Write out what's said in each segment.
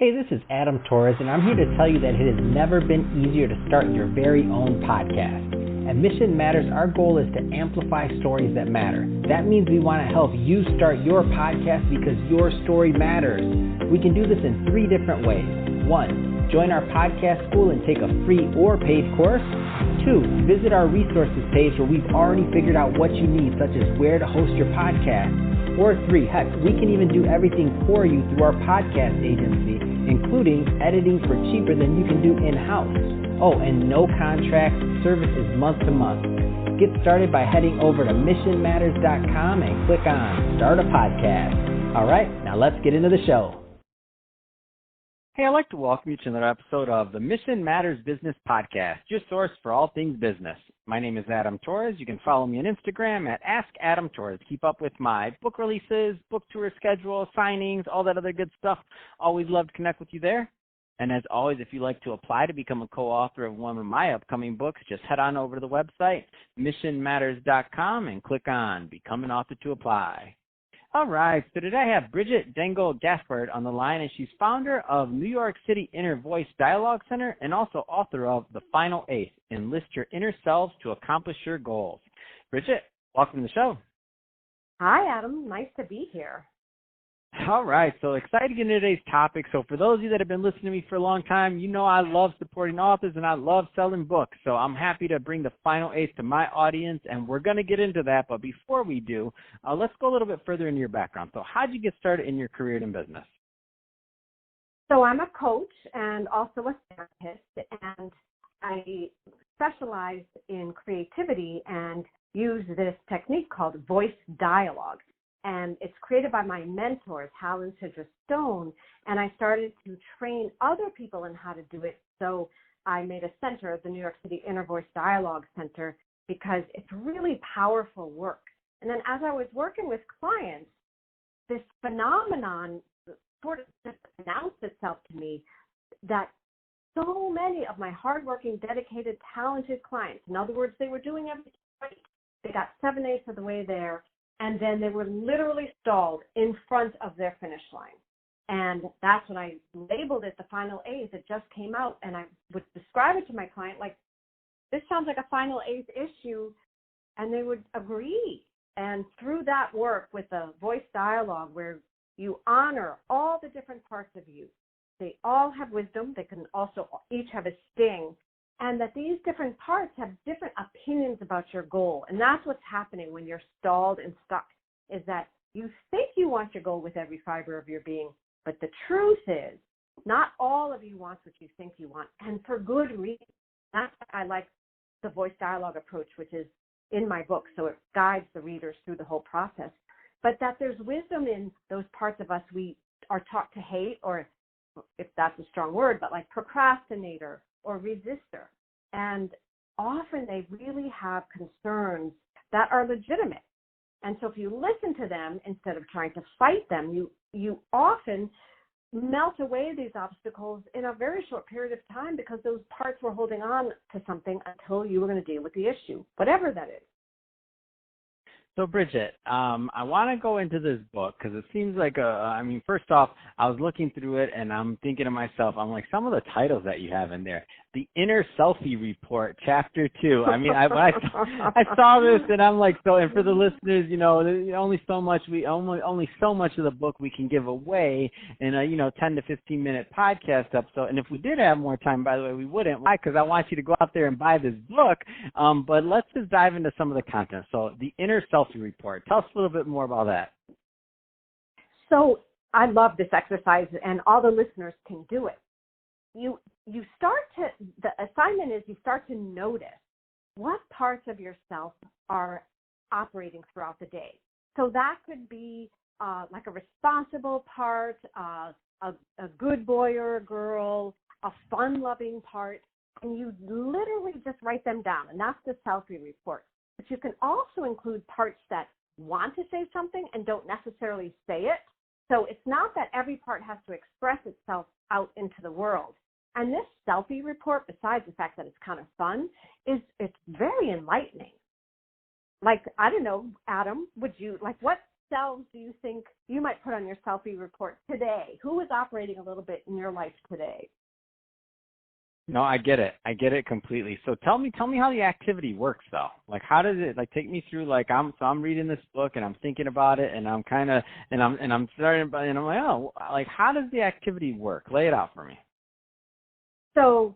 Hey, this is Adam Torres, and I'm here to tell you that it has never been easier to start your very own podcast. At Mission Matters, our goal is to amplify stories that matter. That means we want to help you start your podcast because your story matters. We can do this in 3 different ways. 1, join our podcast school and take a free or paid course. 2, visit our resources page where we've already figured out what you need, such as where to host your podcast. Or 3, heck, we can even do everything for you through our podcast agency, including editing for cheaper than you can do in-house. Oh, and no contract, service is month to month. Get started by heading over to missionmatters.com and click on Start a Podcast. All right, now let's get into the show. Hey, I'd like to welcome you to another episode of the Mission Matters Business Podcast, your source for all things business. My name is Adam Torres. You can follow me on Instagram at AskAdamTorres. Keep up with my book releases, book tour schedule, signings, all that other good stuff. Always love to connect with you there. And as always, if you'd like to apply to become a co-author of one of my upcoming books, just head on over to the website, missionmatters.com, and click on Become an Author to apply. All right, so today I have Bridgit Dengel Gaspard on the line, and she's founder of New York City Inner Voice Dialogue Center and also author of The Final Eighth, Enlist Your Inner Selves to Accomplish Your Goals. Bridgit, welcome to the show. Hi, Adam. Nice to be here. All right, so excited to get into today's topic. So for those of you that have been listening to me for a long time, you know I love supporting authors and I love selling books. So I'm happy to bring The Final Eighth to my audience, and we're going to get into that. But before we do, let's go a little bit further into your background. So how did you get started in your career in business? So I'm a coach and also a therapist, and I specialize in creativity and use this technique called voice dialogue. And it's created by my mentors, Hal and Sidra Stone, and I started to train other people in how to do it. So I made a center, the New York City Inner Voice Dialogue Center, because it's really powerful work. And then as I was working with clients, this phenomenon sort of just announced itself to me that so many of my hardworking, dedicated, talented clients, in other words, they were doing everything right. They got 7/8 of the way there. And then they were literally stalled in front of their finish line. And that's when I labeled it the Final Eighth. It just came out, and I would describe it to my client like, this sounds like a Final Eighth issue, and they would agree. And through that work with the voice dialogue, where you honor all the different parts of you, they all have wisdom. They can also each have a sting. And that these different parts have different opinions about your goal. And that's what's happening when you're stalled and stuck, is that you think you want your goal with every fiber of your being, but the truth is not all of you wants what you think you want, and for good reason. That's why I like the voice dialogue approach, which is in my book, so it guides the readers through the whole process. But that there's wisdom in those parts of us we are taught to hate, or if that's a strong word, but like procrastinator, or resistor. And often they really have concerns that are legitimate. And so if you listen to them instead of trying to fight them, you often melt away these obstacles in a very short period of time because those parts were holding on to something until you were going to deal with the issue, whatever that is. So, Bridgit, I want to go into this book because it seems like first off, I was looking through it and I'm thinking to myself, I'm like, some of the titles that you have in there, The Inner Selfie Report, Chapter 2. I mean, I saw this and I'm like, so, and for the listeners, you know, there's only so much of the book we can give away in a, 10 to 15 minute podcast episode. And if we did have more time, by the way, we wouldn't. Why? Because I want you to go out there and buy this book. But let's just dive into some of the content. So, The Inner Selfie Report. Tell us a little bit more about that. So I love this exercise, and all the listeners can do it. The assignment is you start to notice what parts of yourself are operating throughout the day. So that could be like a responsible part, a good boy or a girl, a fun-loving part, and you literally just write them down, and that's the selfie report. But you can also include parts that want to say something and don't necessarily say it. So it's not that every part has to express itself out into the world. And this selfie report, besides the fact that it's kind of fun, it's very enlightening. Like, I don't know, Adam, what selves do you think you might put on your selfie report today? Who is operating a little bit in your life today? No, I get it. I get it completely. So tell me how the activity works though. Like, how does it, like, take me through, like, I'm reading this book and I'm thinking about it and I'm kind of, and I'm starting, and I'm like, oh, like, how does the activity work? Lay it out for me. So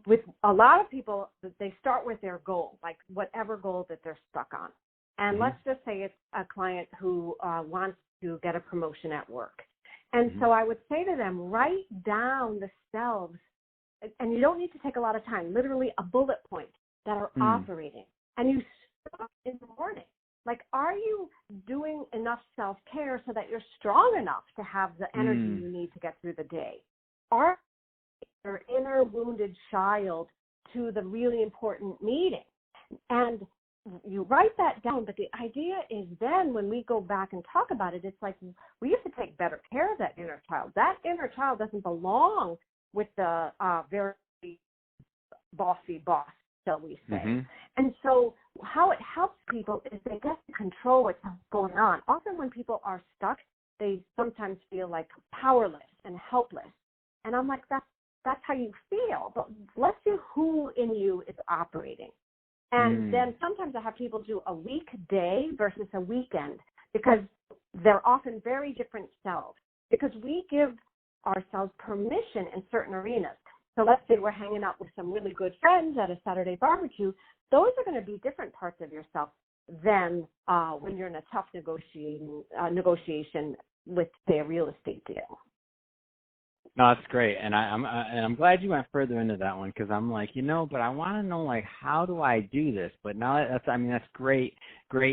with a lot of people, they start with their goal, like whatever goal that they're stuck on. And let's just say it's a client who wants to get a promotion at work. And so I would say to them, write down the selves, and you don't need to take a lot of time, literally a bullet point that are operating. And you start in the morning. Like, are you doing enough self-care so that you're strong enough to have the energy you need to get through the day? Are your inner wounded child to the really important meeting? And you write that down, but the idea is then when we go back and talk about it, it's like we have to take better care of that inner child. That inner child doesn't belong with the very bossy boss, shall we say. And so how it helps people is they get to control what's going on. Often when people are stuck, they sometimes feel like powerless and helpless. And I'm like, that's how you feel. But let's see who in you is operating. And then sometimes I have people do a weekday versus a weekend because they're often very different selves, because we give ourselves permission in certain arenas. So let's say we're hanging out with some really good friends at a Saturday barbecue. Those are going to be different parts of yourself than when you're in a tough negotiation with, say, a real estate deal. No, that's great, and I'm glad you went further into that one, because I'm like, but I want to know, like, how do I do this? But now that's great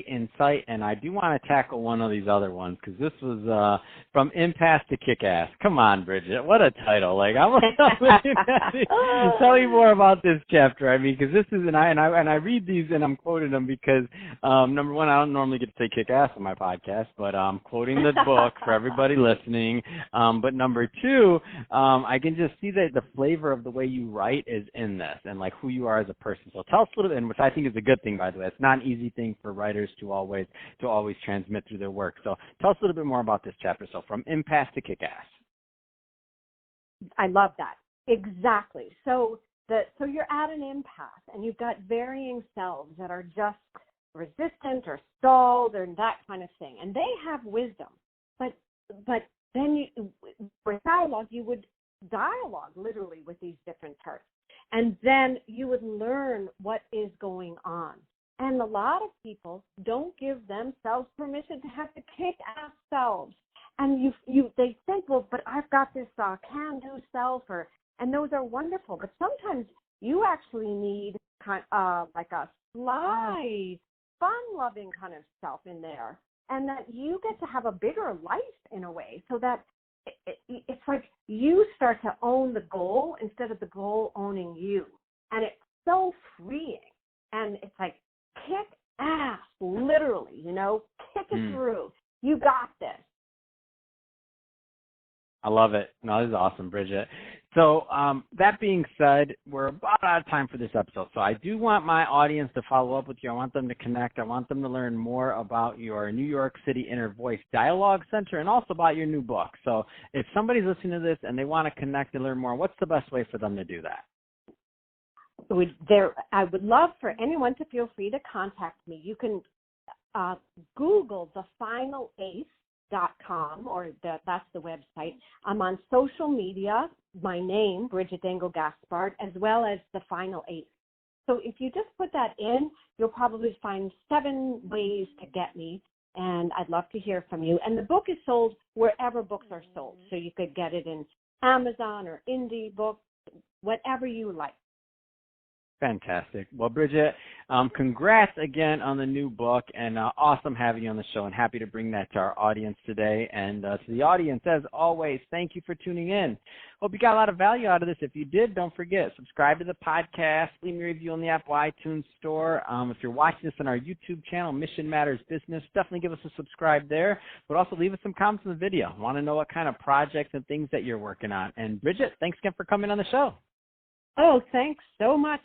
insight, and I do want to tackle one of these other ones, because this was from Impasse to Kick-Ass. Come on, Bridget, what a title! Like, I want to tell you more about this chapter. I mean, because this is and I read these and I'm quoting them because number one, I don't normally get to say Kick-Ass on my podcast, but I'm quoting the book for everybody listening. But number two, I can just see that the flavor of the way you write is in this, and like who you are as a person. So tell us a little bit, and which I think is a good thing, by the way. It's not an easy thing for writers to always transmit through their work. So tell us a little bit more about this chapter. So from Impasse to Kick-Ass. I love that. Exactly. So you're at an impasse, and you've got varying selves that are just resistant or stalled or that kind of thing, and they have wisdom, but then with dialogue, you would dialogue literally with these different parts. And then you would learn what is going on. And a lot of people don't give themselves permission to have to kick-ass selves. And they think, well, but I've got this can-do self, and those are wonderful. But sometimes you actually need like a sly, fun-loving kind of self in there. And that you get to have a bigger life in a way, so that it's like you start to own the goal instead of the goal owning you. And it's so freeing. And it's like, kick ass, literally, kick it through. You got this. I love it. No, this is awesome, Bridget. So that being said, we're about out of time for this episode. So I do want my audience to follow up with you. I want them to connect. I want them to learn more about your New York City Inner Voice Dialogue Center and also about your new book. So if somebody's listening to this and they want to connect and learn more, what's the best way for them to do that? I would love for anyone to feel free to contact me. You can Google thefinalace.com, or that's the website. I'm on social media, my name, Bridgit Dengel Gaspard, as well as The Final Ace. So if you just put that in, you'll probably find 7 ways to get me, and I'd love to hear from you. And the book is sold wherever books are sold. So you could get it in Amazon or Indie Books, whatever you like. Fantastic. Well, Bridget, congrats again on the new book, and awesome having you on the show, and happy to bring that to our audience today. And to the audience, as always, thank you for tuning in. Hope you got a lot of value out of this. If you did, don't forget, subscribe to the podcast, leave me a review on the Apple iTunes Store. If you're watching this on our YouTube channel, Mission Matters Business, definitely give us a subscribe there, but also leave us some comments in the video. I want to know what kind of projects and things that you're working on. And Bridget, thanks again for coming on the show. Oh, thanks so much.